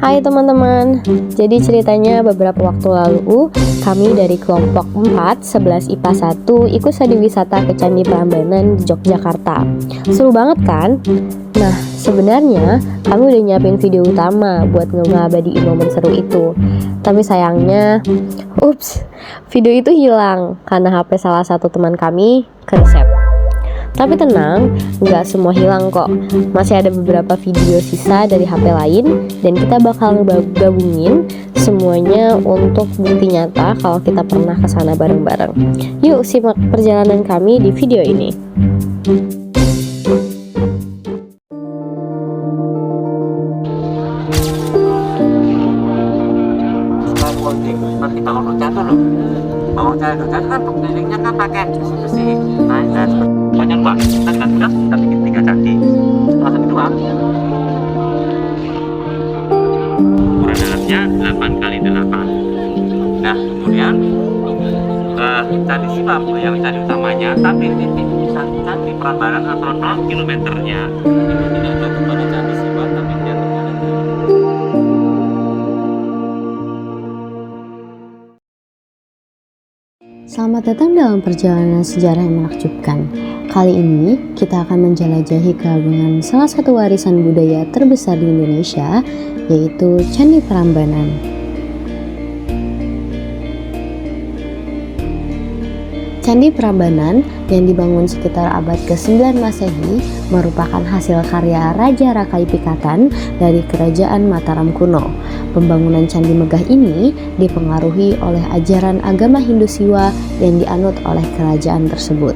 Hai teman-teman, jadi ceritanya beberapa waktu lalu kami dari kelompok 4, 11 IPA 1 ikut studi wisata ke Candi Prambanan di Yogyakarta. Seru banget kan? Nah, sebenarnya kami udah nyiapin video utama buat ngabadiin momen seru itu. Tapi sayangnya, video itu hilang karena HP salah satu teman kami kereset. Tapi tenang, nggak semua hilang kok. Masih ada beberapa video sisa dari HP lain dan kita bakal gabungin semuanya untuk bukti nyata kalau kita pernah kesana bareng-bareng. Yuk simak perjalanan kami di video ini. Kalau cara kerja kan kelilingnya kan pakai besi. Nah, dan banyak mbak. Kita udah kita bikin 3 candi. Langsung doang. Ukuran dalamnya 8 kali 8. Nah, kemudian candi Siwa yang candi utamanya, tapi ini candi Prambanan atau 0 kilometernya. Itu tidak jatuh pada candi Siwa, tapi dia pada Selamat datang dalam perjalanan sejarah yang menakjubkan. Kali ini kita akan menjelajahi keagungan salah satu warisan budaya terbesar di Indonesia, yaitu Candi Prambanan. Candi Prambanan yang dibangun sekitar abad ke-9 Masehi merupakan hasil karya Raja Rakai Pikatan dari Kerajaan Mataram kuno. Pembangunan candi megah ini dipengaruhi oleh ajaran agama Hindu Siwa yang dianut oleh kerajaan tersebut.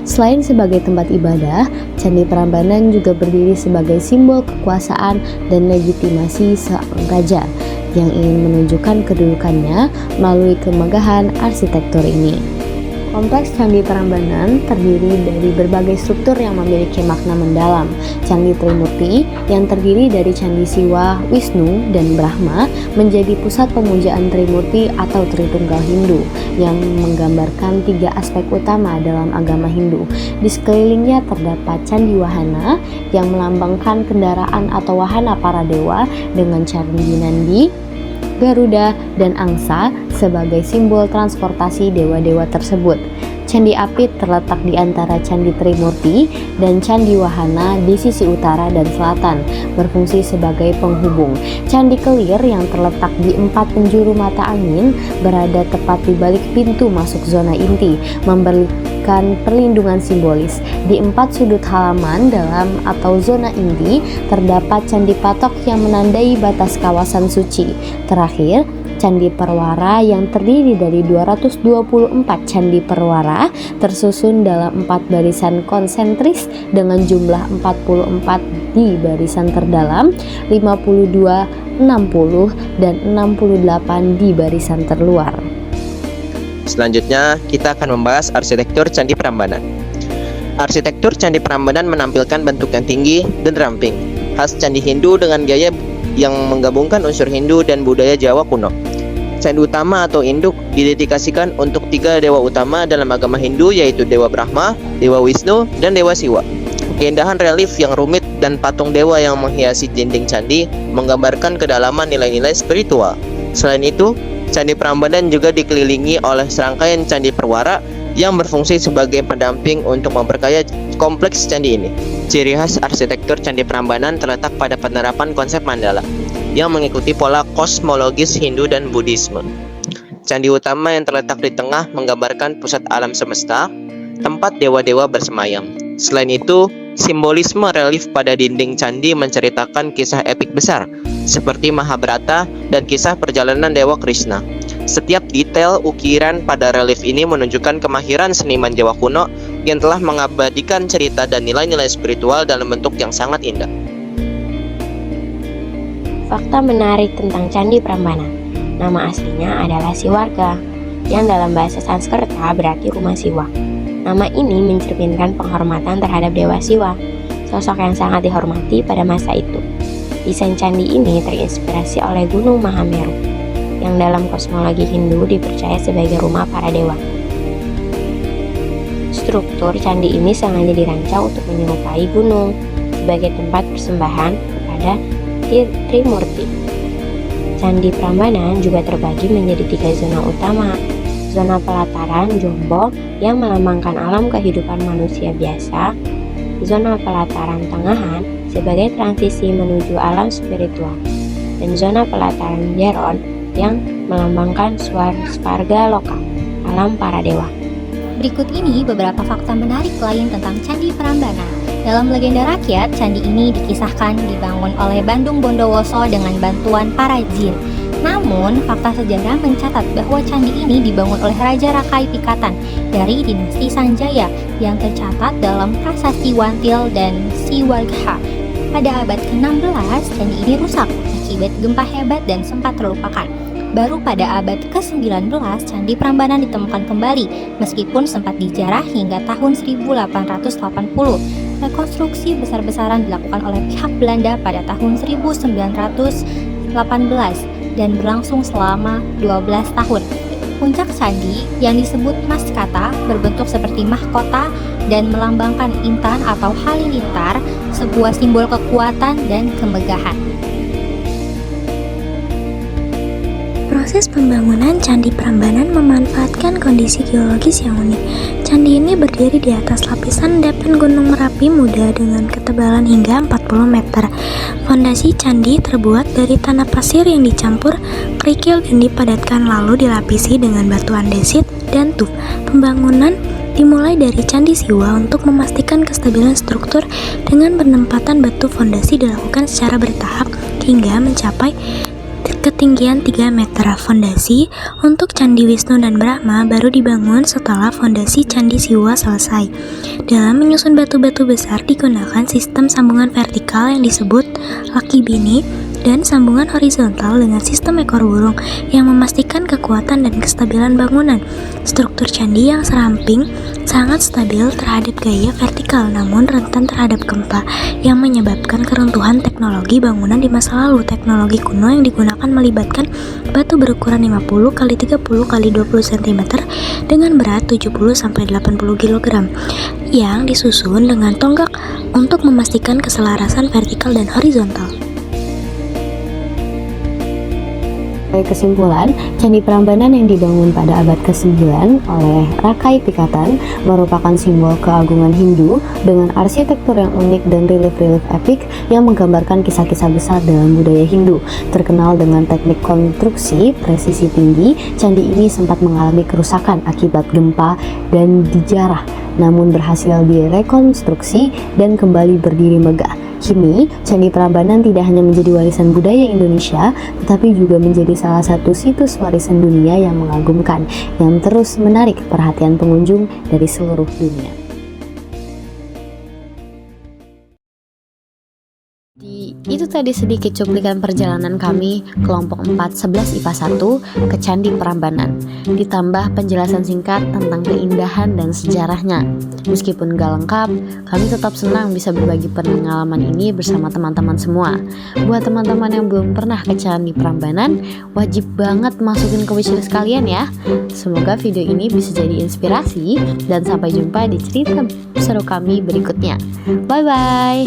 Selain sebagai tempat ibadah, Candi Prambanan juga berdiri sebagai simbol kekuasaan dan legitimasi seorang raja yang ingin menunjukkan kedudukannya melalui kemegahan arsitektur ini. Kompleks Candi Prambanan terdiri dari berbagai struktur yang memiliki makna mendalam. Candi Trimurti yang terdiri dari Candi Siwa, Wisnu, dan Brahma menjadi pusat pemujaan Trimurti atau Tritunggal Hindu yang menggambarkan 3 aspek utama dalam agama Hindu. Di sekelilingnya terdapat Candi Wahana yang melambangkan kendaraan atau wahana para dewa dengan Candi Nandi, Garuda, dan Angsa sebagai simbol transportasi dewa-dewa tersebut. Candi Apit terletak di antara Candi Trimurti dan Candi Wahana di sisi utara dan selatan, berfungsi sebagai penghubung. Candi Kelir yang terletak di 4 penjuru mata angin berada tepat di balik pintu masuk zona inti, memberikan perlindungan simbolis. Di 4 sudut halaman dalam atau zona inti terdapat candi patok yang menandai batas kawasan suci. Terakhir, Candi Perwara yang terdiri dari 224 candi perwara tersusun dalam 4 barisan konsentris dengan jumlah 44 di barisan terdalam, 52, 60, dan 68 di barisan terluar. Selanjutnya, kita akan membahas arsitektur Candi Prambanan. Arsitektur Candi Prambanan menampilkan bentuk yang tinggi dan ramping, khas Candi Hindu dengan gaya yang menggabungkan unsur Hindu dan budaya Jawa kuno. Candi utama atau induk didedikasikan untuk 3 dewa utama dalam agama Hindu, yaitu Dewa Brahma, Dewa Wisnu, dan Dewa Siwa. Keindahan relief yang rumit dan patung dewa yang menghiasi dinding candi menggambarkan kedalaman nilai-nilai spiritual. Selain itu, Candi Prambanan juga dikelilingi oleh serangkaian candi perwara yang berfungsi sebagai pendamping untuk memperkaya kompleks candi ini. Ciri khas arsitektur Candi Prambanan terletak pada penerapan konsep mandala yang mengikuti pola kosmologis Hindu dan Buddhisme. Candi utama yang terletak di tengah menggambarkan pusat alam semesta, tempat dewa-dewa bersemayam. Selain itu, simbolisme relief pada dinding candi menceritakan kisah epik besar seperti Mahabharata dan kisah perjalanan Dewa Krishna. Setiap detail ukiran pada relief ini menunjukkan kemahiran seniman Jawa kuno yang telah mengabadikan cerita dan nilai-nilai spiritual dalam bentuk yang sangat indah. Fakta menarik tentang Candi Prambanan. Nama aslinya adalah Siwarga, yang dalam bahasa Sanskerta berarti rumah Siwa. Nama ini mencerminkan penghormatan terhadap Dewa Siwa, sosok yang sangat dihormati pada masa itu. Desain candi ini terinspirasi oleh Gunung Mahameru, yang dalam kosmologi Hindu dipercaya sebagai rumah para dewa. Struktur candi ini sengaja dirancang untuk menyerupai gunung sebagai tempat persembahan kepada Trimurti. Candi Prambanan juga terbagi menjadi 3 zona utama. Zona pelataran Jombo yang melambangkan alam kehidupan manusia biasa, zona pelataran tengahan sebagai transisi menuju alam spiritual, dan zona pelataran Jeron yang melambangkan Svarga Loka, alam para dewa. Berikut ini beberapa fakta menarik lain tentang Candi Prambanan. Dalam legenda rakyat, candi ini dikisahkan dibangun oleh Bandung Bondowoso dengan bantuan para jin. Namun, fakta sejarah mencatat bahwa candi ini dibangun oleh Raja Rakai Pikatan dari dinasti Sanjaya yang tercatat dalam prasasti Wantil dan Siwagha. Pada abad ke-16, candi ini rusak akibat gempa hebat dan sempat terlupakan. Baru pada abad ke-19, Candi Prambanan ditemukan kembali, meskipun sempat dijarah hingga tahun 1880. Rekonstruksi besar-besaran dilakukan oleh pihak Belanda pada tahun 1918 dan berlangsung selama 12 tahun. Puncak candi yang disebut Maskata berbentuk seperti mahkota dan melambangkan intan atau halilintar, sebuah simbol kekuatan dan kemegahan. Proses pembangunan Candi Prambanan memanfaatkan kondisi geologis yang unik. Candi ini berdiri di atas lapisan endapan Gunung Merapi muda dengan ketebalan hingga 40 meter. Fondasi candi terbuat dari tanah pasir yang dicampur kerikil dan dipadatkan lalu dilapisi dengan batu andesit dan tuf. Pembangunan dimulai dari Candi Siwa. Untuk memastikan kestabilan struktur dengan penempatan batu fondasi dilakukan secara bertahap hingga mencapai ketinggian 3 meter. Fondasi untuk Candi Wisnu dan Brahma baru dibangun setelah fondasi Candi Siwa selesai. Dalam menyusun batu-batu besar digunakan sistem sambungan vertikal yang disebut laki bini dan sambungan horizontal dengan sistem ekor burung yang memastikan kekuatan dan kestabilan bangunan. Struktur candi yang seramping sangat stabil terhadap gaya vertikal namun rentan terhadap gempa yang menyebabkan keruntuhan teknologi bangunan di masa lalu. Teknologi kuno yang digunakan melibatkan batu berukuran 50 x 30 x 20 cm dengan berat 70-80 kg yang disusun dengan tonggak untuk memastikan keselarasan vertikal dan horizontal. Kesimpulan, Candi Prambanan yang dibangun pada abad ke-9 oleh Rakai Pikatan merupakan simbol keagungan Hindu dengan arsitektur yang unik dan relief-relief epik yang menggambarkan kisah-kisah besar dalam budaya Hindu. Terkenal dengan teknik konstruksi presisi tinggi, candi ini sempat mengalami kerusakan akibat gempa dan dijarah, namun berhasil direkonstruksi dan kembali berdiri megah. Kini, Candi Prambanan tidak hanya menjadi warisan budaya Indonesia, tetapi juga menjadi salah satu situs warisan dunia yang mengagumkan, yang terus menarik perhatian pengunjung dari seluruh dunia. Itu tadi sedikit cuplikan perjalanan kami kelompok 411 IPA 1 ke Candi Prambanan, ditambah penjelasan singkat tentang keindahan dan sejarahnya. Meskipun gak lengkap, kami tetap senang bisa berbagi pengalaman ini bersama teman-teman semua. Buat teman-teman yang belum pernah ke Candi Prambanan, wajib banget masukin ke wishlist kalian ya. Semoga video ini bisa jadi inspirasi, dan sampai jumpa di cerita seru kami berikutnya. Bye bye.